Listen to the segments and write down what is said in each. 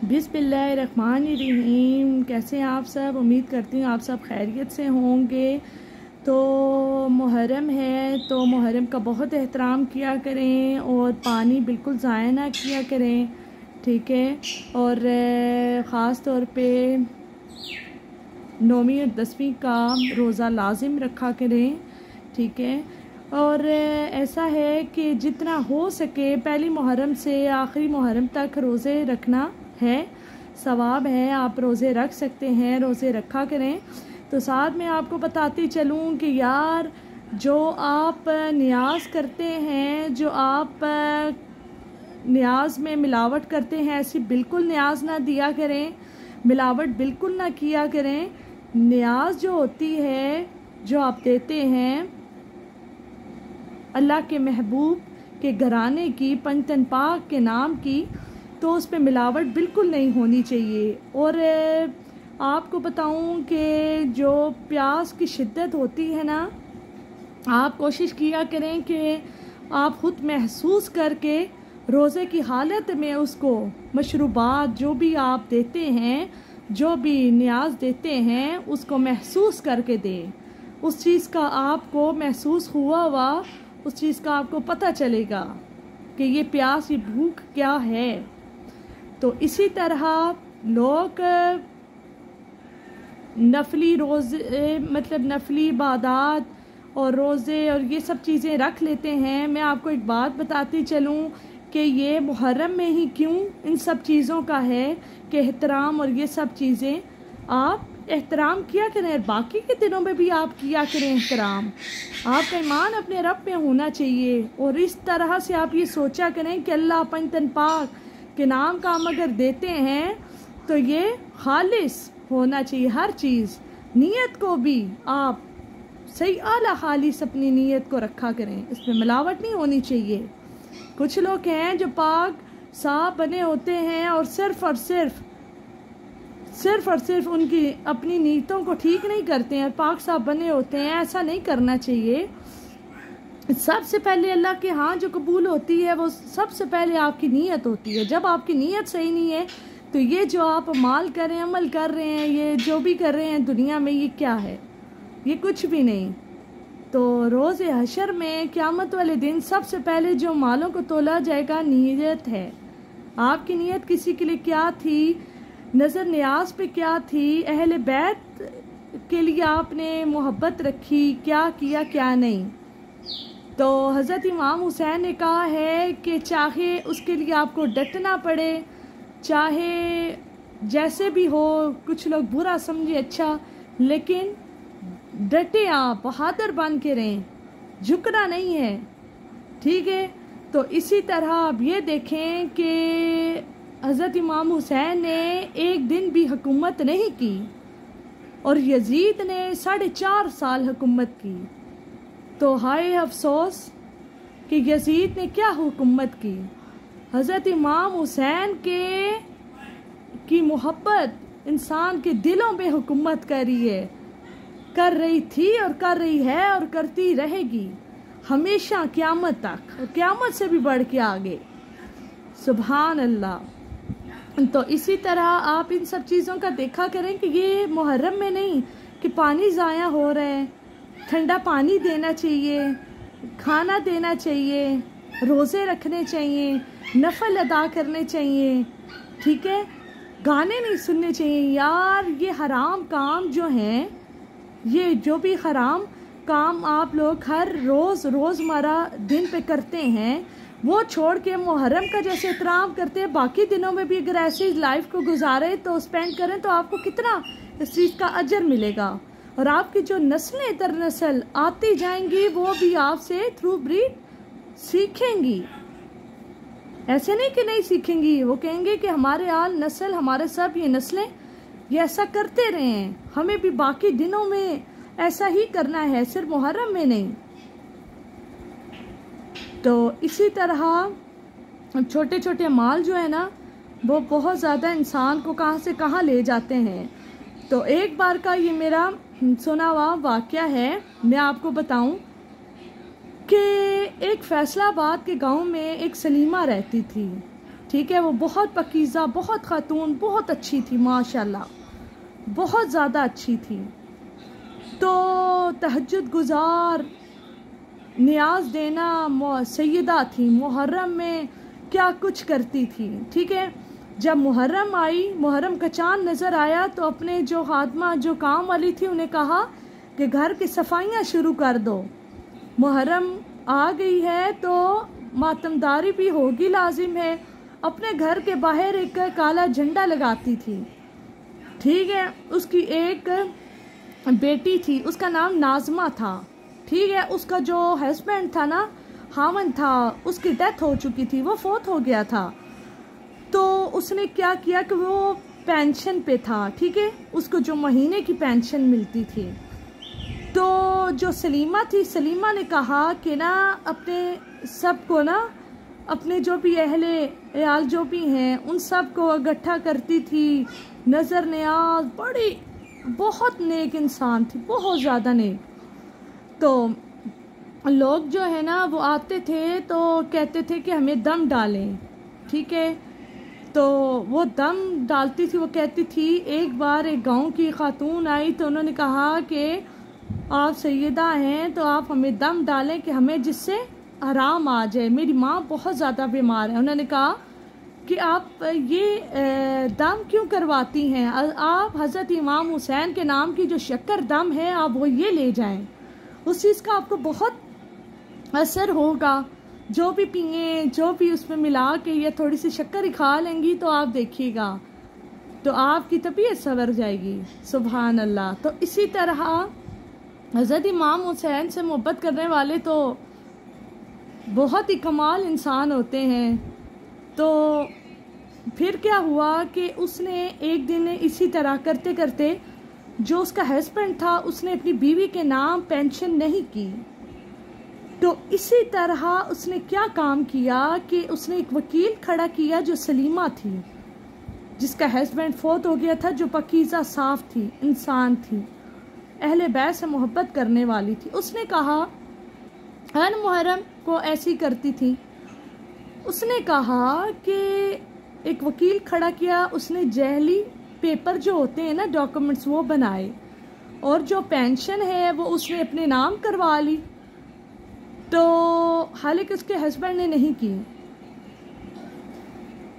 बिस्मिल्लाहिर्रहमानिर्रहीम। कैसे हैं आप सब? उम्मीद करती हूँ आप सब खैरियत से होंगे। तो मुहर्रम है तो मुहर्रम का बहुत एहतराम किया करें और पानी बिल्कुल ज़ाया ना किया करें, ठीक है। और ख़ास तौर पे 9वीं और 10वीं का रोज़ा लाजिम रखा करें, ठीक है। और ऐसा है कि जितना हो सके पहली मुहर्रम से आखिरी मुहर्रम तक रोज़े रखना है, सवाब है, आप रोज़े रख सकते हैं, रोज़े रखा करें। तो साथ में आपको बताती चलूँ कि यार जो आप नियाज़ करते हैं, जो आप नियाज़ में मिलावट करते हैं, ऐसी बिल्कुल नियाज़ ना दिया करें, मिलावट बिल्कुल ना किया करें। नियाज़ जो होती है जो आप देते हैं अल्लाह के महबूब के घराने की, पंजतन पाक के नाम की, तो उस पे मिलावट बिल्कुल नहीं होनी चाहिए। और आपको बताऊं कि जो प्यास की शिद्दत होती है ना, आप कोशिश किया करें कि आप ख़ुद महसूस करके रोज़े की हालत में उसको मशरूबात जो भी आप देते हैं, जो भी नियाज़ देते हैं, उसको महसूस करके दें। उस चीज़ का आपको महसूस हुआ उस चीज़ का आपको पता चलेगा कि ये प्यास, ये भूख क्या है। तो इसी तरह लोग नफली रोज़े, मतलब नफली इबादत और रोज़े और ये सब चीज़ें रख लेते हैं। मैं आपको एक बात बताती चलूँ कि ये मुहर्रम में ही क्यों इन सब चीज़ों का है कि एहतराम और ये सब चीज़ें आप एहतराम किया करें, बाकी के दिनों में भी आप किया करें एहतराम। आपका ईमान अपने रब पे होना चाहिए और इस तरह से आप ये सोचा करें कि अल्लाह पंजतन पाक के नाम का हम अगर देते हैं तो ये खालिस होना चाहिए हर चीज़। नीयत को भी आप सही आला खालिस अपनी नीयत को रखा करें, इसमें मिलावट नहीं होनी चाहिए। कुछ लोग हैं जो पाक साफ बने होते हैं और सिर्फ और सिर्फ उनकी अपनी नीयतों को ठीक नहीं करते हैं, पाक साफ बने होते हैं। ऐसा नहीं करना चाहिए। सबसे पहले अल्लाह के यहाँ जो कबूल होती है वो सबसे पहले आपकी नीयत होती है। जब आपकी नीयत सही नहीं है तो ये जो आप अमाल कर रहे हैं, अमल कर रहे हैं, ये जो भी कर रहे हैं दुनिया में, ये क्या है? ये कुछ भी नहीं। तो रोज़े हशर में क़यामत वाले दिन सबसे पहले जो मालों को तोला जाएगा नीयत है। आपकी नीयत किसी के लिए क्या थी, नज़र नियाज पे क्या थी, अहले बैत के लिए आपने मोहब्बत रखी, क्या किया क्या नहीं। तो हज़रत इमाम हुसैन ने कहा है कि चाहे उसके लिए आपको डटना पड़े, चाहे जैसे भी हो, कुछ लोग बुरा समझे, अच्छा, लेकिन डटे, आप बहादुर बन के रहें, झुकना नहीं है, ठीक है। तो इसी तरह आप ये देखें कि हज़रत इमाम हुसैन ने एक दिन भी हुकूमत नहीं की और यजीद ने 4.5 साल हुकूमत की। तो हाय अफसोस कि यजीद ने क्या हुकूमत की। हज़रत इमाम हुसैन की मोहब्बत इंसान के दिलों में हुकूमत कर रही थी और कर रही है और करती रहेगी हमेशा क़यामत तक, और क़यामत से भी बढ़ के आगे। सुभान अल्लाह। तो इसी तरह आप इन सब चीज़ों का देखा करें कि ये मुहर्रम में नहीं कि पानी ज़ाया हो रहा है, ठंडा पानी देना चाहिए, खाना देना चाहिए, रोज़े रखने चाहिए, नफल अदा करने चाहिए, ठीक है। गाने नहीं सुनने चाहिए यार। ये हराम काम जो हैं, ये जो भी हराम काम आप लोग हर रोज़मर्रा दिन पे करते हैं, वो छोड़ के मुहर्रम का जैसे एहतराम करते हैं, बाकी दिनों में भी अगर ऐसी लाइफ को गुजारे तो स्पेंड करें तो आपको कितना इस चीज़ का अजर मिलेगा। और आपकी जो नस्लें दर नस्ल आती जाएंगी वो भी आपसे थ्रू ब्रीड सीखेंगी। ऐसे नहीं कि नहीं सीखेंगी, वो कहेंगे कि हमारे आल नस्ल, हमारे सब ये नस्लें ये ऐसा करते रहे हैं, हमें भी बाकी दिनों में ऐसा ही करना है, सिर्फ मुहर्रम में नहीं। तो इसी तरह छोटे छोटे माल जो है ना, वो बहुत ज़्यादा इंसान को कहाँ से कहाँ ले जाते हैं। तो एक बार का ये मेरा सुना हुआ वाक़या है, मैं आपको बताऊं कि एक फैसलाबाद के गांव में एक सलीमा रहती थी, ٹھیک ہے، وہ بہت پکیزہ، بہت خاتون، بہت اچھی تھی ماشاءاللہ، بہت زیادہ اچھی تھی. تو تہجد گزار، نیاز دینا سیدہ تھی. محرم میں کیا کچھ کرتی تھی. ٹھیک ہے، جب محرم آئی، محرم کا چاند نظر آیا تو اپنے جو خادمہ جو کام والی تھی انہیں کہا کہ گھر کی صفائیاں شروع کر دو. محرم آ گئی ہے تو ماتمداری بھی ہوگی، لازم ہے. اپنے گھر کے باہر ایک کالا جھنڈا لگاتی تھی. ٹھیک ہے، اس کی ایک بیٹی تھی، اس کا نام ناظمہ تھا. ٹھیک ہے، اس کا جو ہسبینڈ تھا نا، خاوند تھا، اس کی ڈیتھ ہو چکی تھی، وہ فوت ہو گیا تھا. تو اس نے کیا کیا کہ وہ پینشن پہ تھا. ٹھیک ہے، اس کو جو مہینے کی پینشن ملتی تھی. تو جو سلیمہ تھی، سلیمہ نے کہا کہ نا اپنے سب کو نا، اپنے جو بھی اہل عیال جو بھی ہیں ان سب کو اکٹھا کرتی تھی. نظر نیاز، بڑی بہت نیک انسان تھی، بہت زیادہ نیک. تو لوگ جو ہے نا وہ آتے تھے تو کہتے تھے کہ ہمیں دم ڈالیں. ٹھیک ہے، تو وہ دم ڈالتی تھی. وہ کہتی تھی ایک بار ایک گاؤں کی خاتون آئی تو انہوں نے کہا کہ آپ سیدہ ہیں تو آپ ہمیں دم ڈالیں کہ ہمیں جس سے آرام آ جائے. میری ماں بہت زیادہ بیمار ہے. انہوں نے کہا کہ آپ یہ دم کیوں کرواتی ہیں؟ آپ حضرت امام حسین کے نام کی جو شکر دم ہے آپ وہ یہ لے جائیں، اس چیز کا آپ کو بہت اثر ہوگا. جو بھی پئیں، جو بھی اس میں ملا کے یا تھوڑی سی شکر ہی کھا لیں گی تو آپ دیکھیے گا تو آپ کی طبیعت سنور جائے گی. سبحان اللہ. تو اسی طرح حضرت امام حسین سے محبت کرنے والے تو بہت ہی کمال انسان ہوتے ہیں. تو پھر کیا ہوا کہ اس نے ایک دن اسی طرح کرتے کرتے جو اس کا ہسبینڈ تھا اس نے اپنی بیوی کے نام پینشن نہیں کی. تو اسی طرح اس نے کیا کام کیا کہ اس نے ایک وکیل کھڑا کیا جو سلیمہ تھی، جس کا ہسبینڈ فوت ہو گیا تھا، جو پکیزہ صاف تھی، انسان تھی، اہل بیت سے محبت کرنے والی تھی. اس نے کہا، ہر محرم کو ایسی کرتی تھی. اس نے کہا کہ ایک وکیل کھڑا کیا، اس نے جعلی پیپر جو ہوتے ہیں نا ڈاکومنٹس وہ بنائے، اور جو پینشن ہے وہ اس نے اپنے نام کروا لی. تو حالانکہ اس کے ہسبینڈ نے نہیں کی.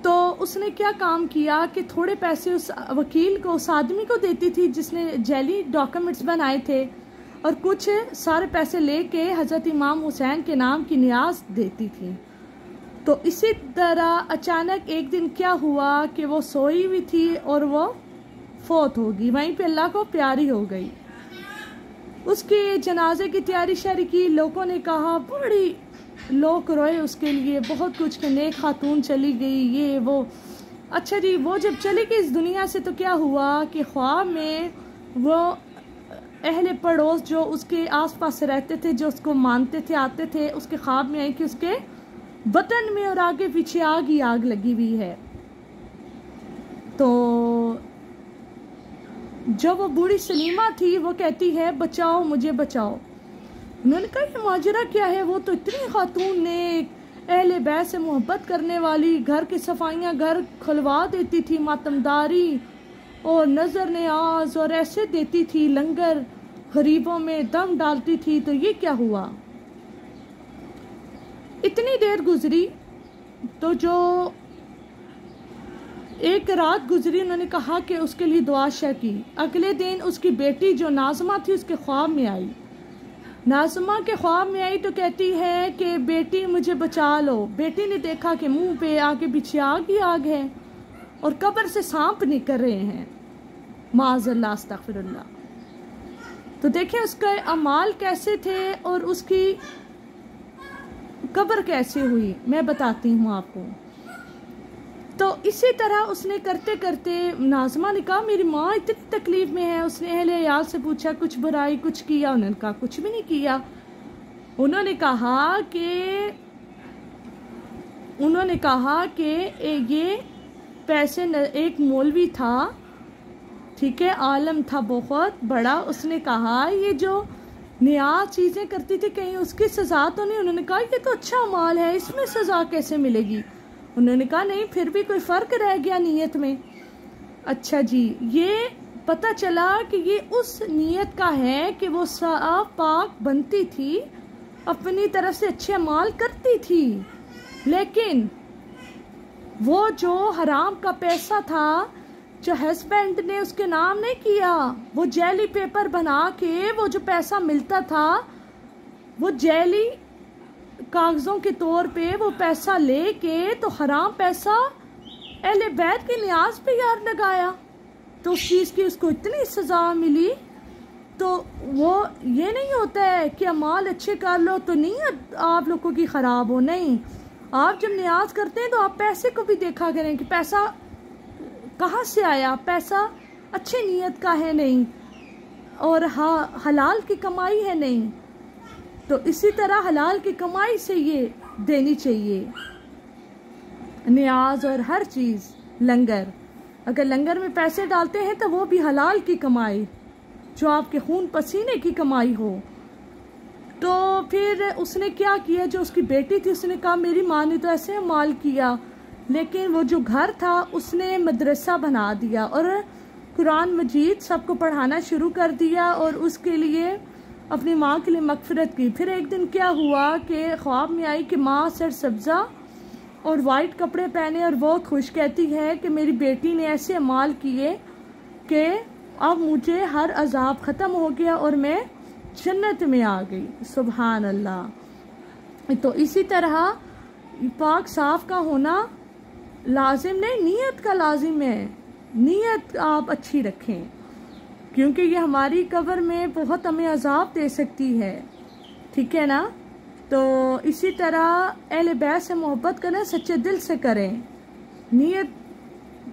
تو اس نے کیا کام کیا کہ تھوڑے پیسے اس وکیل کو، اس آدمی کو دیتی تھی جس نے جعلی ڈاکومنٹس بنائے تھے، اور کچھ سارے پیسے لے کے حضرت امام حسین کے نام کی نیاز دیتی تھی. تو اسی طرح اچانک ایک دن کیا ہوا کہ وہ سوئی ہوئی تھی اور وہ فوت ہوگی، وہیں پہ اللہ کو پیاری ہو گئی. اس کے جنازے کی تیاری شاری کی، لوگوں نے کہا، بڑی لوگ روئے اس کے لیے، بہت کچھ کہ نیک خاتون چلی گئی، یہ وہ. اچھا جی، وہ جب چلی گئی اس دنیا سے تو کیا ہوا کہ خواب میں وہ اہل پڑوس جو اس کے آس پاس رہتے تھے، جو اس کو مانتے تھے، آتے تھے، اس کے خواب میں آئی کہ اس کے بدن میں اور آگے پیچھے آگ ہی آگ لگی ہوئی ہے. تو جو وہ بوڑھی سلیمہ تھی وہ کہتی ہے بچاؤ مجھے بچاؤ. انہوں نے کہا کہ ماجرا کیا ہے؟ وہ تو اتنی خاتون نیک، اہل بیت سے محبت کرنے والی، گھر کی صفائیاں گھر کھلوا دیتی تھی، ماتمداری اور نظر نیاز اور ایسے دیتی تھی، لنگر غریبوں میں دم ڈالتی تھی، تو یہ کیا ہوا؟ اتنی دیر گزری تو جو ایک رات گزری، انہوں نے کہا کہ اس کے لیے دعا شا کی. اگلے دن اس کی بیٹی جو ناظمہ تھی اس کے خواب میں آئی. ناظمہ کے خواب میں آئی تو کہتی ہے کہ بیٹی مجھے بچا لو. بیٹی نے دیکھا کہ منہ پہ آگے پیچھے آگ ہی آگ ہے اور قبر سے سانپ نکل رہے ہیں، معاذ اللہ، استغفر اللہ. تو دیکھیں اس کے اعمال کیسے تھے اور اس کی قبر کیسے ہوئی، میں بتاتی ہوں آپ کو. تو اسی طرح اس نے کرتے کرتے، ناظمہ نے کہا میری ماں اتنی تکلیف میں ہے. اس نے اہل عیال سے پوچھا کچھ برائی کچھ کیا؟ انہوں نے کہا کچھ بھی نہیں کیا. انہوں نے کہا کہ یہ پیسے، ایک مولوی تھا، ٹھیک ہے، عالم تھا بہت بڑا، اس نے کہا یہ جو نیاز چیزیں کرتی تھی کہیں اس کی سزا تو نہیں؟ انہوں نے کہا یہ تو اچھا مال ہے، اس میں سزا کیسے ملے گی؟ उन्होंने कहा नहीं, फिर भी कोई फ़र्क रह गया नीयत में। अच्छा जी, ये पता चला कि ये उस नीयत का है कि वो साफ पाक बनती थी, अपनी तरफ से अच्छे अमाल करती थी, लेकिन वो जो हराम का पैसा था जो हस्बैंड ने उसके नाम नहीं किया, वो जेली पेपर बना के वो जो पैसा मिलता था वो जेली कागज़ों के तौर पे वो पैसा लेके तो हराम पैसा अहले बैत की नियाज पे यार लगाया, तो उस चीज़ की उसको इतनी सज़ा मिली। तो वो ये नहीं होता है कि अमाल अच्छे कर लो तो नीयत आप लोगों की ख़राब हो, नहीं। आप जब नियाज करते हैं तो आप पैसे को भी देखा करें कि पैसा कहाँ से आया, पैसा अच्छे नीयत का है नहीं, और हलाल की कमाई है नहीं। तो इसी तरह हलाल की कमाई से ये देनी चाहिए नियाज और हर चीज़। लंगर, अगर लंगर में पैसे डालते हैं तो वो भी हलाल की कमाई, जो आपके खून पसीने की कमाई हो। तो फिर उसने क्या किया, जो उसकी बेटी थी उसने कहा मेरी माँ ने तो ऐसे माल किया, लेकिन वो जो घर था उसने मदरसा बना दिया और कुरान मजीद सबको पढ़ाना शुरू कर दिया और उसके लिए अपनी माँ के लिए मगफिरत की। फिर एक दिन क्या हुआ कि ख्वाब में आई कि माँ सर सब्ज़ा और वाइट कपड़े पहने और बहुत खुश, कहती है कि मेरी बेटी ने ऐसे अमाल किए कि अब मुझे हर अजाब ख़त्म हो गया और मैं जन्नत में आ गई। सुभान अल्लाह। तो इसी तरह पाक साफ का होना लाजिम नहीं, नीयत का लाजिम है। नीयत आप अच्छी रखें, क्योंकि ये हमारी कब्र में बहुत हमें अजाब दे सकती है, ठीक है ना। तो इसी तरह अहले बैत से मोहब्बत करें, सच्चे दिल से करें, नीयत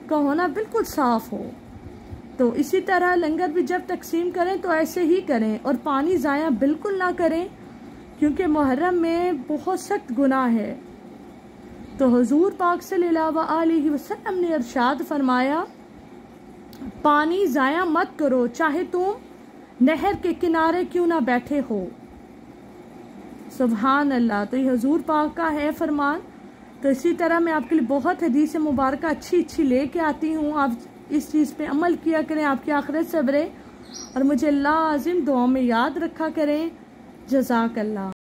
का होना बिल्कुल साफ हो। तो इसी तरह लंगर भी जब तकसीम करें तो ऐसे ही करें, और पानी ज़ाया बिल्कुल ना करें, क्योंकि मुहर्रम में बहुत सख्त गुनाह है। तो हुजूर पाक सल्लल्लाहु अलैहि वसल्लम ने इरशाद फरमाया, पानी ज़ाया मत करो, चाहे तुम नहर के किनारे क्यों ना बैठे हो। सुभान अल्लाह। तो ये हुजूर पाक का है फरमान। तो इसी तरह मैं आपके लिए बहुत हदीस मुबारक अच्छी लेके आती हूँ, आप इस चीज़ पे अमल किया करें, आपकी आखिरत सबरे, और मुझे लाज़िम दुआ में याद रखा करें। जज़ाकल्लाह।